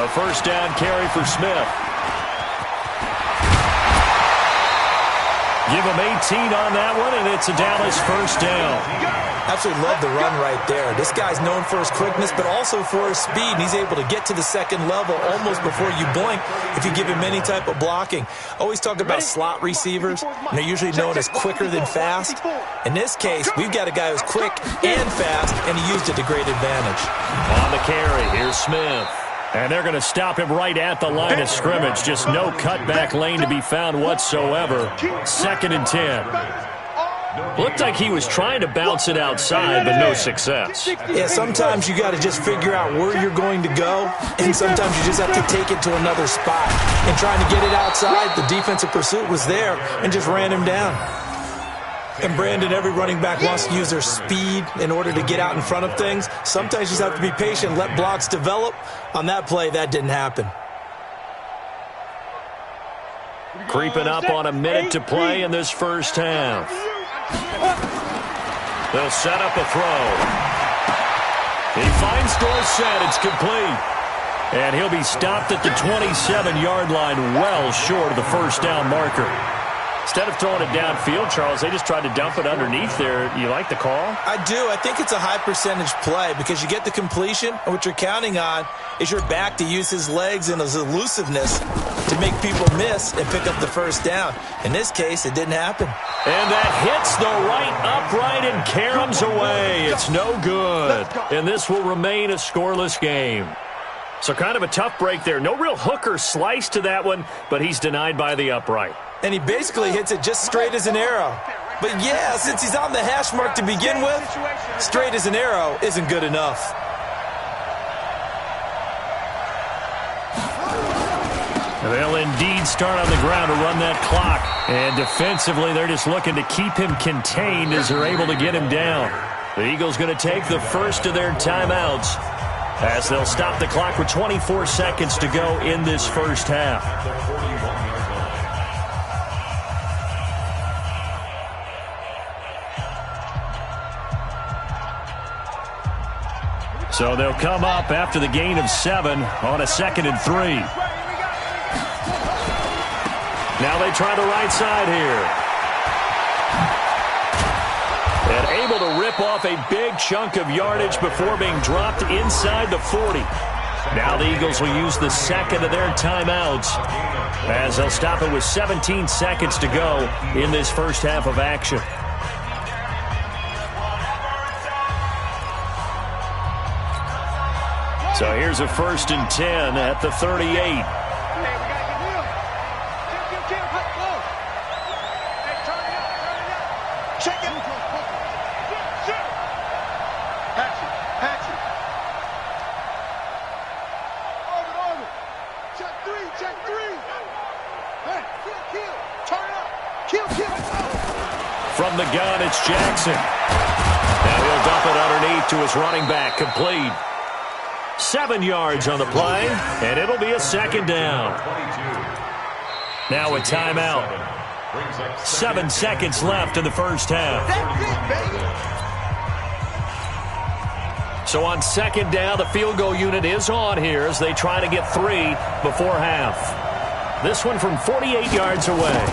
A first down carry for Smith. Give him 18 on that one, and it's a Dallas first down. Absolutely love the run right there. This guy's known for his quickness, but also for his speed. And he's able to get to the second level almost before you blink if you give him any type of blocking. Always talk about slot receivers, and they're usually known as quicker than fast. In this case, we've got a guy who's quick and fast, and he used it to great advantage. On the carry, here's Smith. And they're going to stop him right at the line of scrimmage. Just no cutback lane to be found whatsoever. 2nd and 10. Looked like he was trying to bounce it outside, but no success. Yeah, sometimes you got to just figure out where you're going to go, and sometimes you just have to take it to another spot. And trying to get it outside, the defensive pursuit was there and just ran him down. And Brandon, every running back wants to use their speed in order to get out in front of things. Sometimes you just have to be patient, let blocks develop. On that play, that didn't happen. Creeping up on a minute to play in this first half. They'll set up a throw. He finds Dorsett. It's complete. And he'll be stopped at the 27-yard line, well short of the first down marker. Instead of throwing it downfield, Charles, they just tried to dump it underneath there. You like the call? I do. I think it's a high percentage play because you get the completion, and what you're counting on is your back to use his legs and his elusiveness to make people miss and pick up the first down. In this case, it didn't happen. And that hits the right upright and caroms away. It's no good. And this will remain a scoreless game. So kind of a tough break there. No real hook or slice to that one, but he's denied by the upright. And he basically hits it just straight as an arrow. But yeah, since he's on the hash mark to begin with, straight as an arrow isn't good enough. They'll indeed start on the ground to run that clock. And defensively, they're just looking to keep him contained as they're able to get him down. The Eagles going to take the first of their timeouts as they'll stop the clock with 24 seconds to go in this first half. So they'll come up after the gain of 7 on a 2nd and 3. Now they try the right side here. And able to rip off a big chunk of yardage before being dropped inside the 40. Now the Eagles will use the second of their timeouts as they'll stop it with 17 seconds to go in this first half of action. So here's a 1st and 10 at the 38. From the gun, it's Jackson. Now he'll dump it underneath to his running back, complete. 7 yards on the play, and it'll be a 2nd down. Now a timeout. 7 seconds left in the first half. So on 2nd down, the field goal unit is on here as they try to get 3 before half. This one from 48 yards away.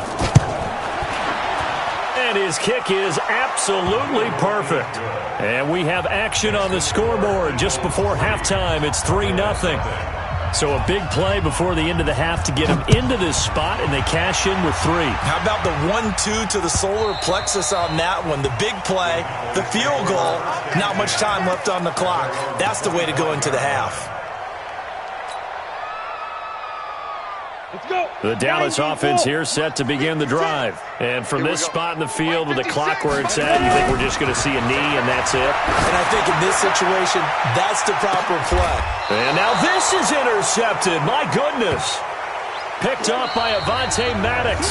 And his kick is absolutely perfect. And we have action on the scoreboard just before halftime. It's 3-0. So a big play before the end of the half to get him into this spot, and they cash in with 3. How about the 1-2 to the solar plexus on that one? The big play, the field goal, not much time left on the clock. That's the way to go into the half. The Dallas offense here set to begin the drive. And from this spot in the field with the clock where it's at, you think we're just going to see a knee and that's it? And I think in this situation, that's the proper play. And now this is intercepted. My goodness. Picked up by Avonte Maddox.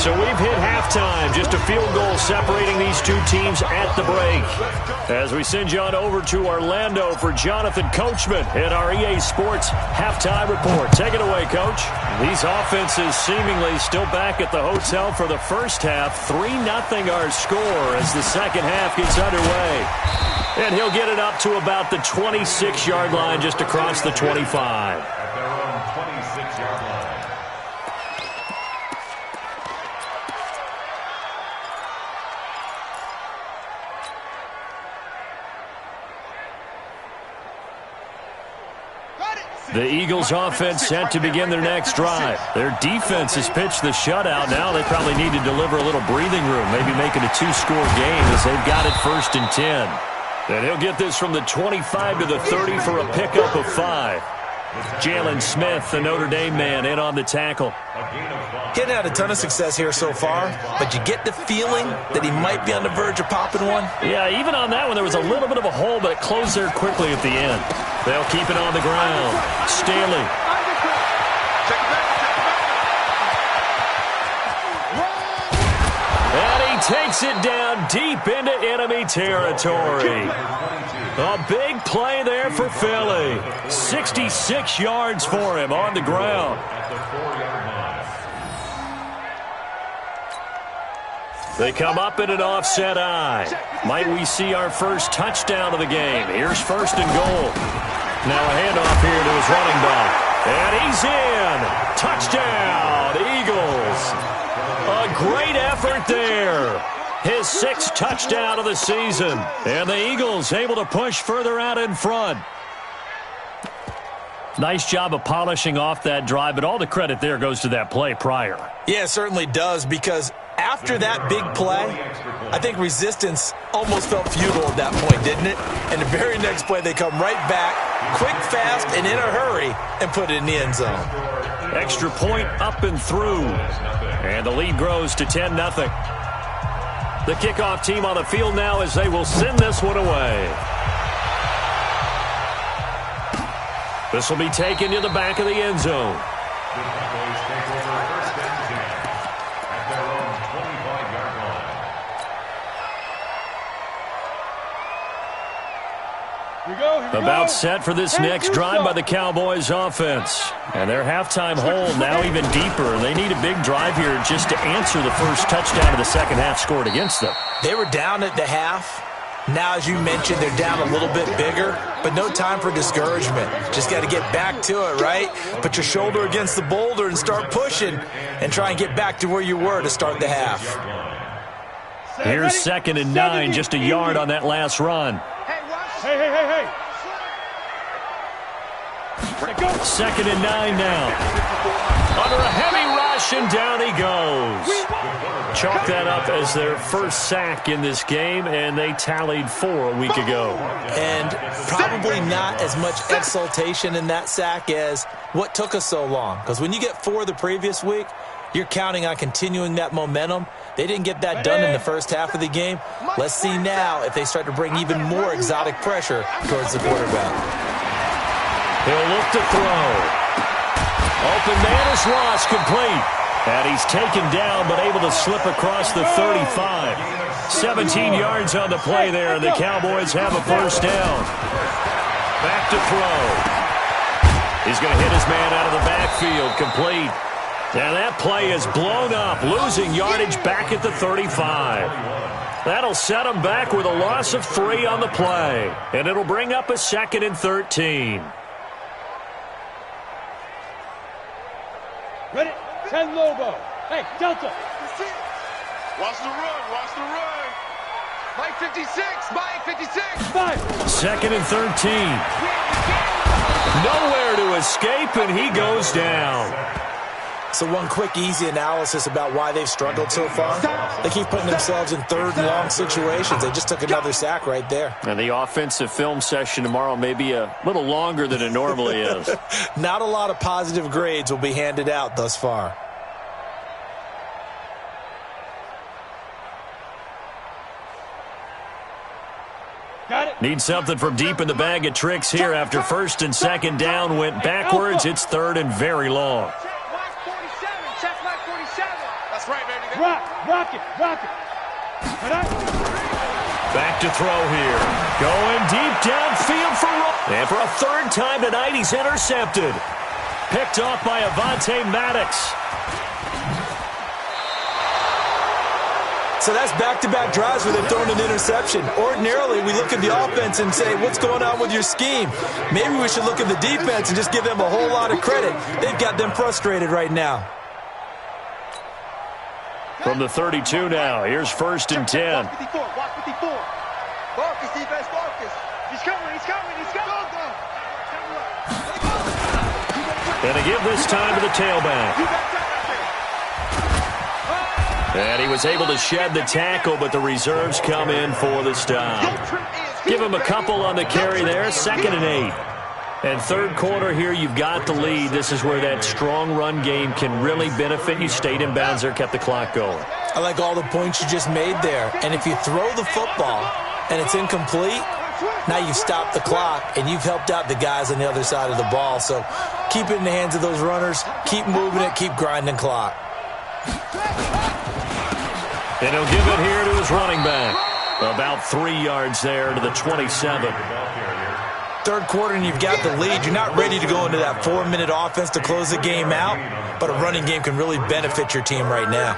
So we've hit halftime. Just a field goal separating these two teams at the break. As we send you on over to Orlando for Jonathan Coachman in our EA Sports Halftime Report. Take it away, Coach. These offenses seemingly still back at the hotel for the first half. 3-0 our score as the second half gets underway. And he'll get it up to about the 26-yard line just across the 25. The Eagles offense set to begin their next drive. Their defense has pitched the shutout. Now they probably need to deliver a little breathing room, maybe make it a 2-score game as they've got it 1st and 10. And he'll get this from the 25 to the 30 for a pickup of 5. Jalen Smith, the Notre Dame man, in on the tackle. He hadn't had a ton of success here so far, but you get the feeling that he might be on the verge of popping one. Yeah, even on that one, there was a little bit of a hole, but it closed there quickly at the end. They'll keep it on the ground. Staley. And he takes it down deep into enemy territory. A big play there for Philly. 66 yards for him on the ground. They come up in an offset eye. Might we see our first touchdown of the game? Here's 1st and goal. Now a handoff here to his running back. And he's in. Touchdown, Eagles. A great effort there. His 6th touchdown of the season. And the Eagles able to push further out in front. Nice job of polishing off that drive, but all the credit there goes to that play prior. Yeah, it certainly does, because after that big play, I think resistance almost felt futile at that point, didn't it? And the very next play, they come right back, quick, fast, and in a hurry, and put it in the end zone. Extra point up and through. And the lead grows to 10-0. The kickoff team on the field now as they will send this one away. This will be taken to the back of the end zone. About set for this next drive by the Cowboys offense. And their halftime hole now even deeper. They need a big drive here just to answer the first touchdown of the second half scored against them. They were down at the half. Now, as you mentioned, they're down a little bit bigger, but no time for discouragement. Just got to get back to it, right? Put your shoulder against the boulder and start pushing and try and get back to where you were to start the half. Here's 2nd and 9, just a yard on that last run. Hey. 2nd and 9 now. Under a heavy rush, and down he goes. Chalk that up as their first sack in this game, and they tallied 4 a week ago. And probably not as much exultation in that sack as what took us so long. Because when you get 4 the previous week, you're counting on continuing that momentum. They didn't get that done in the first half of the game. Let's see now if they start to bring even more exotic pressure towards the quarterback. He'll look to throw. Open man is lost, complete. And he's taken down, but able to slip across the 35. 17 yards on the play there, and the Cowboys have a first down. Back to throw. He's going to hit his man out of the backfield, complete. And that play is blown up, losing yardage back at the 35. That'll set him back with a loss of 3 on the play. And it'll bring up a 2nd and 13. Ready? 10 Lobo. Hey, Delta. Watch the run. Mike 56. 5. 2nd and 13. Nowhere to escape, and he goes down. So one quick, easy analysis about why they've struggled so far. They keep putting themselves in 3rd and long situations. They just took another sack right there. And the offensive film session tomorrow may be a little longer than it normally is. Not a lot of positive grades will be handed out thus far. Got it. Need something from deep in the bag of tricks here after 1st and 2nd down went backwards. It's 3rd and very long. That's right, baby. Rock it. Back to throw here. Going deep downfield for Roll. And for a 3rd time tonight, he's intercepted. Picked off by Avonte Maddox. So that's back-to-back drives where they've thrown an interception. Ordinarily, we look at the offense and say, what's going on with your scheme? Maybe we should look at the defense and just give them a whole lot of credit. They've got them frustrated right now. From the 32 now, here's 1st and 10. Watch 54. Focus, defense, focus. He's coming. And they give this time to the tailback. And he was able to shed the tackle, but the reserves come in for the stop. Give him a couple on the carry there, 2nd and 8. And third quarter here, you've got the lead. This is where that strong run game can really benefit you. Stayed in bounds there, kept the clock going. I like all the points you just made there. And if you throw the football and it's incomplete, now you've stopped the clock and you've helped out the guys on the other side of the ball. So keep it in the hands of those runners. Keep moving it. Keep grinding clock. And he'll give it here to his running back. About 3 yards there to the 27. Third quarter and you've got the lead. You're not ready to go into that 4-minute offense to close the game out, but a running game can really benefit your team right now.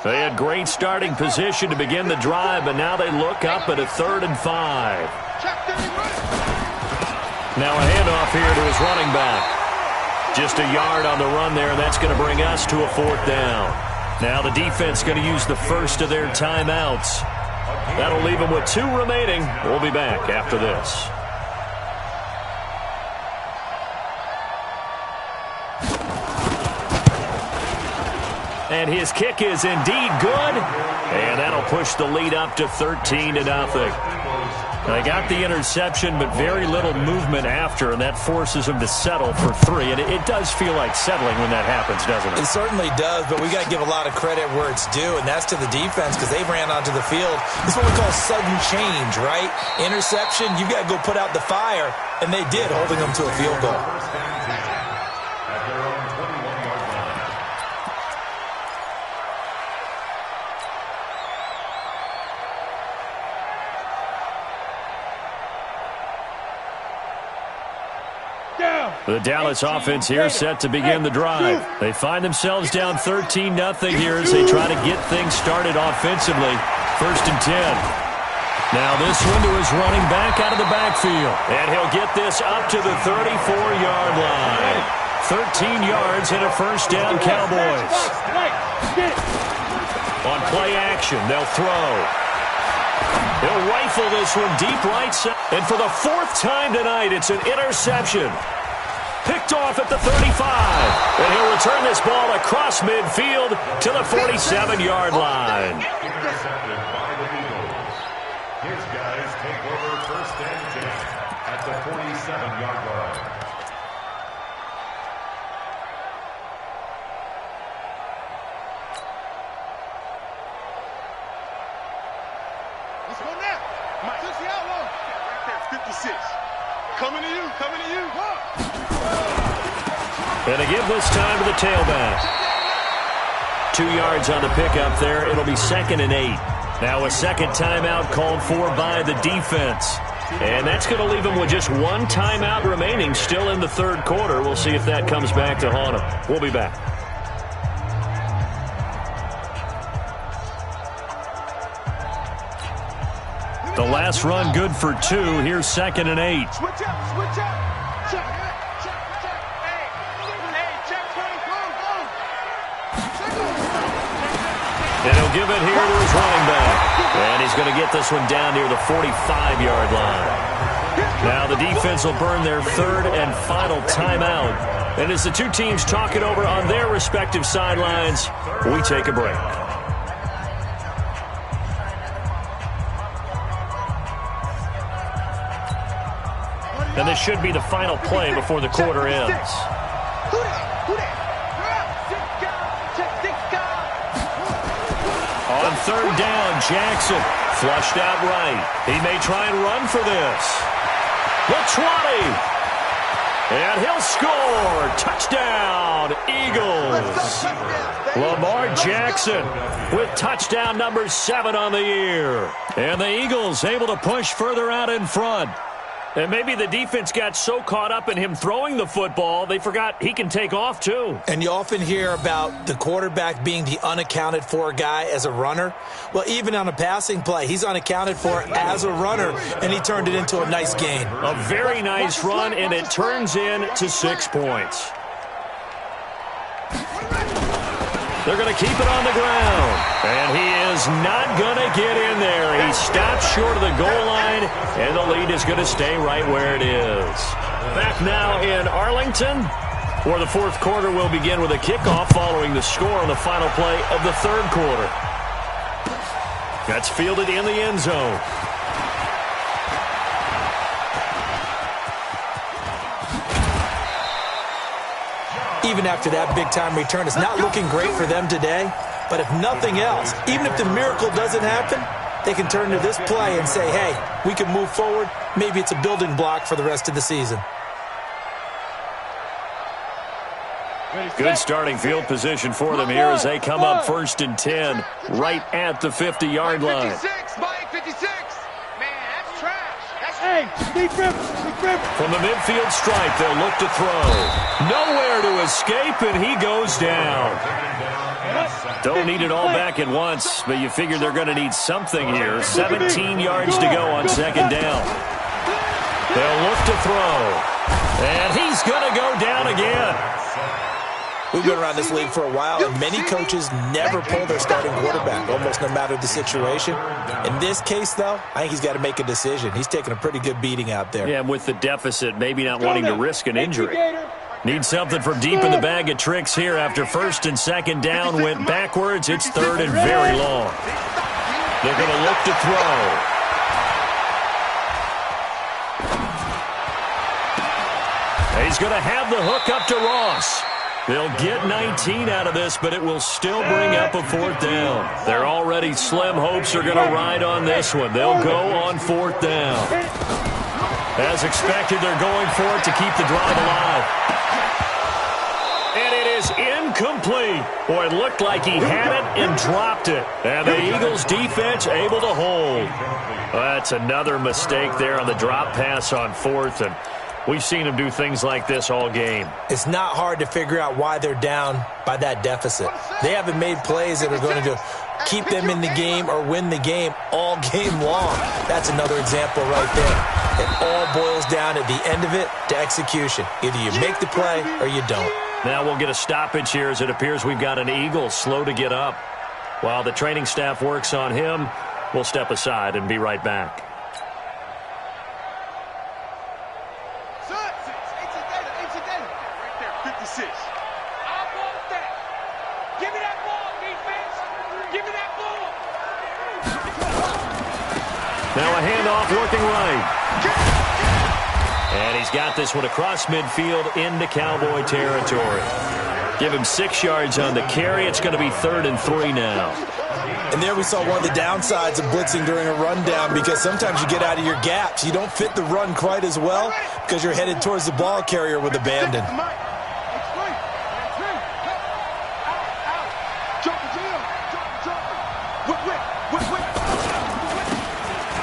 They had great starting position to begin the drive, but now they look up at a 3rd and 5. Now a handoff here to his running back. Just a yard on the run there, and that's going to bring us to a 4th down. Now the defense going to use the first of their timeouts. That'll leave them with 2 remaining. We'll be back after this. And his kick is indeed good. And that'll push the lead up to 13-0. They got the interception, but very little movement after, and that forces them to settle for 3. And it does feel like settling when that happens, doesn't it? It certainly does, but we got to give a lot of credit where it's due, and that's to the defense because they ran onto the field. This is what we call sudden change, right? Interception, you got to go put out the fire, and they did, holding them to a field goal. The Dallas offense here set to begin the drive. They find themselves down 13-0 here as they try to get things started offensively. 1st and 10. Now this one to his running back out of the backfield. And he'll get this up to the 34-yard line. 13 yards and a 1st down, Cowboys. On play action, they'll throw. He'll rifle this one deep right side. And for the 4th time tonight, it's an interception. Picked off at the 35. And he'll return this ball across midfield to the 47-yard line. Intercepted by the Eagles. His guys take over 1st and 10 at the 47-yard line. Let's go now. Mike, touch the outlaw. Right there, 56. Coming to you, coming to you. And they give this time to the tailback. 2 yards on the pickup there. It'll be 2nd and 8. Now a second timeout called for by the defense. And that's going to leave them with just 1 timeout remaining still in the third quarter. We'll see if that comes back to haunt them. We'll be back. The last run good for 2. Here's 2nd and 8. Switch up, switch up. Check, check, check. Hey, check, go. And he'll give it here to his running back. And he's going to get this one down near the 45-yard line. Now the defense will burn their 3rd and final timeout. And as the two teams talk it over on their respective sidelines, we take a break. And this should be the final play before the quarter ends. On 3rd down, Jackson flushed out right. He may try and run for this. The 20. And he'll score. Touchdown, Eagles. Lamar Jackson with touchdown number 7 on the year. And the Eagles able to push further out in front. And maybe the defense got so caught up in him throwing the football, they forgot he can take off too. And you often hear about the quarterback being the unaccounted for guy as a runner. Well, even on a passing play, he's unaccounted for as a runner, and he turned it into a nice gain. A very nice run, and it turns into 6 points. They're going to keep it on the ground. And he is not going to get in there. He stops short of the goal line, and the lead is going to stay right where it is. Back now in Arlington, where the fourth quarter will begin with a kickoff following the score on the final play of the third quarter. That's fielded in the end zone. Even after that big-time return, it's not looking great for them today. But if nothing else, even if the miracle doesn't happen, they can turn to this play and say, hey, we can move forward. Maybe it's a building block for the rest of the season. Good starting field position for them here as they come up 1st and 10 right at the 50-yard line. 56, Mike 56. Man, that's trash. Hey, deep rip. From the midfield stripe, they'll look to throw. Nowhere to escape, and he goes down. Don't need it all back at once, but you figure they're going to need something here. 17 yards to go on 2nd down. They'll look to throw. And he's going to go down again. We've been around this league for a while, and many coaches never pull their starting quarterback, almost no matter the situation. In this case, though, I think he's got to make a decision. He's taking a pretty good beating out there. Yeah, and with the deficit, maybe not wanting to risk an injury. Need something from deep in the bag of tricks here after 1st and 2nd down went backwards. It's 3rd and very long. They're going to look to throw. He's going to have the hook up to Ross. They'll get 19 out of this, but it will still bring up a 4th down. Their already slim hopes are going to ride on this one. They'll go on 4th down. As expected, they're going for it to keep the drive alive. And it is incomplete. Boy, it looked like he had it and dropped it. And the Eagles' defense able to hold. That's another mistake there on the drop pass on 4th, and we've seen them do things like this all game. It's not hard to figure out why they're down by that deficit. They haven't made plays that are going to keep them in the game or win the game all game long. That's another example right there. It all boils down at the end of it to execution. Either you make the play or you don't. Now we'll get a stoppage here as it appears we've got an Eagle slow to get up. While the training staff works on him, we'll step aside and be right back. Now a handoff working right. And he's got this one across midfield into Cowboy territory. Give him 6 yards on the carry. It's going to be 3rd and 3 now. And there we saw one of the downsides of blitzing during a rundown, because sometimes you get out of your gaps. You don't fit the run quite as well because you're headed towards the ball carrier with abandon.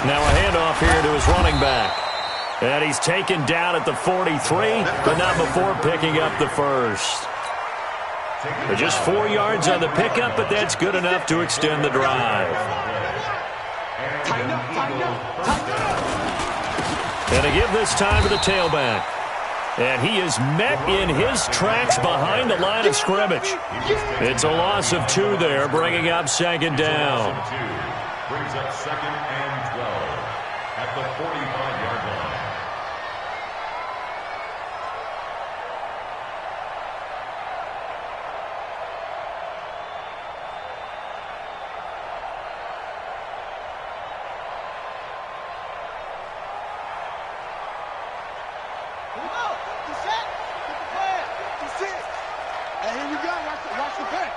Now a handoff here to his running back. And he's taken down at the 43, but not before picking up the first. They're just 4 yards on the pickup, but that's good enough to extend the drive. And to give this time to the tailback. And he is met in his tracks behind the line of scrimmage. It's a loss of 2 there, bringing up 2nd down. Brings up 2nd and 12 at the 45-yard line. Hey, here we go. Watch the pass.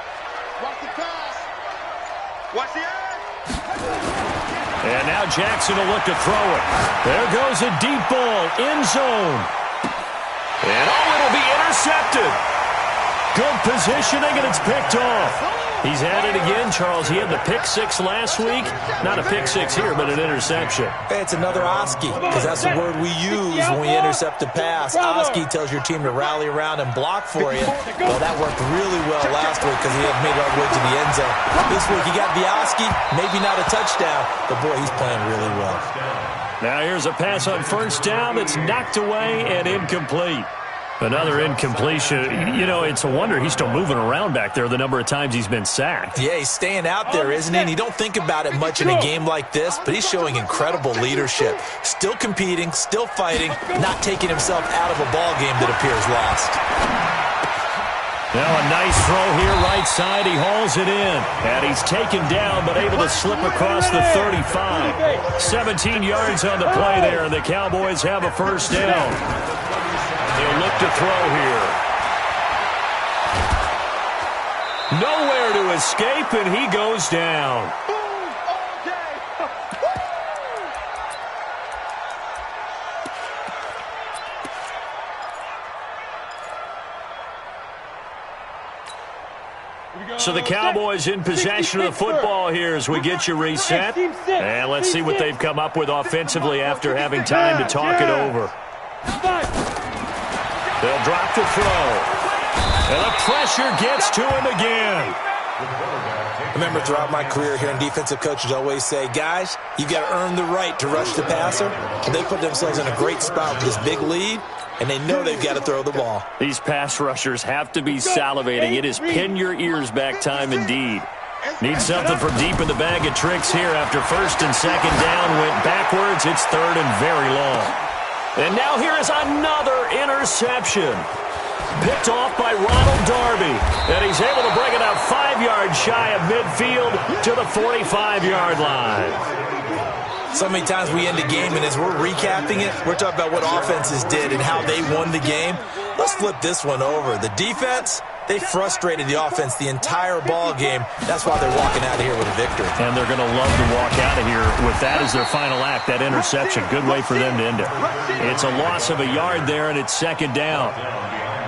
Watch the pass. Watch the eye. And now Jackson will look to throw it. There goes a deep ball, end zone. And it'll be intercepted. Good positioning, and it's picked off. He's had it again, Charles. He had the pick 6 last week. Not a pick 6 here, but an interception. Hey, it's another Oski, because that's the word we use when we intercept a pass. Oski tells your team to rally around and block for you. Well, that worked really well last week because he had made it all the way to the end zone. This week he got the Oski, maybe not a touchdown, but boy, he's playing really well. Now here's a pass on 1st down that's knocked away and incomplete. Another incompletion. You know, it's a wonder he's still moving around back there the number of times he's been sacked. Yeah, he's staying out there, isn't he? And you don't think about it much in a game like this, but he's showing incredible leadership. Still competing, still fighting, not taking himself out of a ball game that appears lost. Now a nice throw here, right side. He hauls it in. And he's taken down, but able to slip across the 35. 17 yards on the play there, and the Cowboys have a first down. He'll look to throw here. Nowhere to escape, and he goes down. So the Cowboys in possession of the football here as we get you reset. And let's see what they've come up with offensively after having time to talk it over. They'll drop the throw. And the pressure gets to him again. I remember throughout my career hearing defensive coaches always say, guys, you got to earn the right to rush the passer. And they put themselves in a great spot with this big lead, and they know they've got to throw the ball. These pass rushers have to be salivating. It is pin your ears back time indeed. Need something from deep in the bag of tricks here after first and second down went backwards. It's third and very long. And now here is another interception. Picked off by Ronald Darby. And he's able to bring it out 5 yards shy of midfield to the 45-yard line. So many times we end a game, and as we're recapping it, we're talking about what offenses did and how they won the game. Let's flip this one over. The defense, they frustrated the offense the entire ball game. That's why they're walking out of here with a victory. And they're going to love to walk out of here with that as their final act, that interception. Good way for them to end it. It's a loss of a yard there, and it's second down.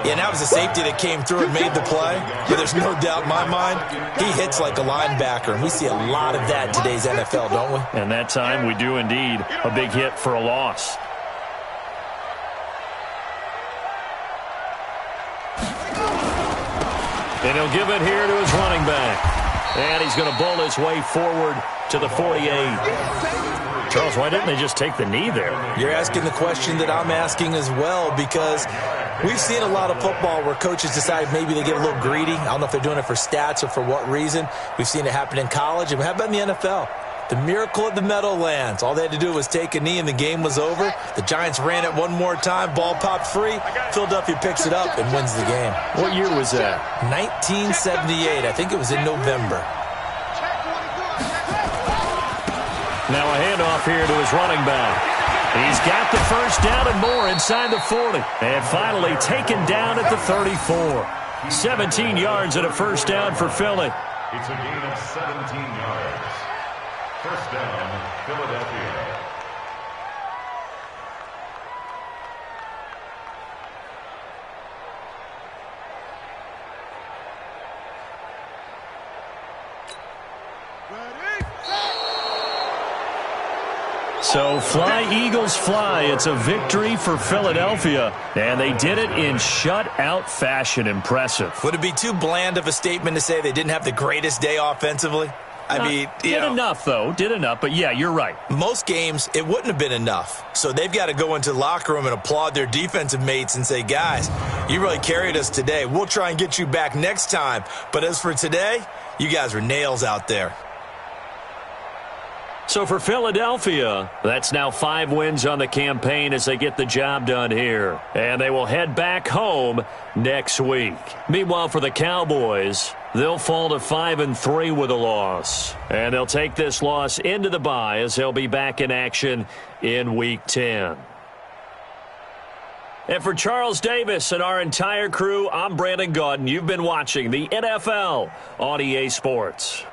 Yeah, and that was a safety that came through and made the play. But there's no doubt in my mind, he hits like a linebacker. And we see a lot of that in today's NFL, don't we? And that time we do indeed. A big hit for a loss. And he'll give it here to his running back. And he's going to bowl his way forward to the 48. Charles, why didn't they just take the knee there? You're asking the question that I'm asking as well, because we've seen a lot of football where coaches decide maybe they get a little greedy. I don't know if they're doing it for stats or for what reason. We've seen it happen in college. And how about in the NFL? The miracle of the Meadowlands. All they had to do was take a knee and the game was over. The Giants ran it one more time. Ball popped free. Philadelphia picks it up and wins the game. What year was that? 1978. I think it was in November. Now a handoff here to his running back. He's got the first down and more inside the 40. And finally taken down at the 34. 17 yards and a first down for Philly. It's a gain of 17 yards. First down, Philadelphia. So fly, Eagles, fly. It's a victory for Philadelphia, and they did it in shutout fashion. Impressive. Would it be too bland of a statement to say they didn't have the greatest day offensively? I mean, did enough, though. Did enough, but yeah, you're right. Most games, it wouldn't have been enough. So they've got to go into the locker room and applaud their defensive mates and say, guys, you really carried us today. We'll try and get you back next time. But as for today, you guys were nails out there. So for Philadelphia, that's now 5 wins on the campaign as they get the job done here. And they will head back home next week. Meanwhile, for the Cowboys, they'll fall to 5-3 with a loss. And they'll take this loss into the bye as they'll be back in action in Week 10. And for Charles Davis and our entire crew, I'm Brandon Gaudin. You've been watching the NFL on EA Sports.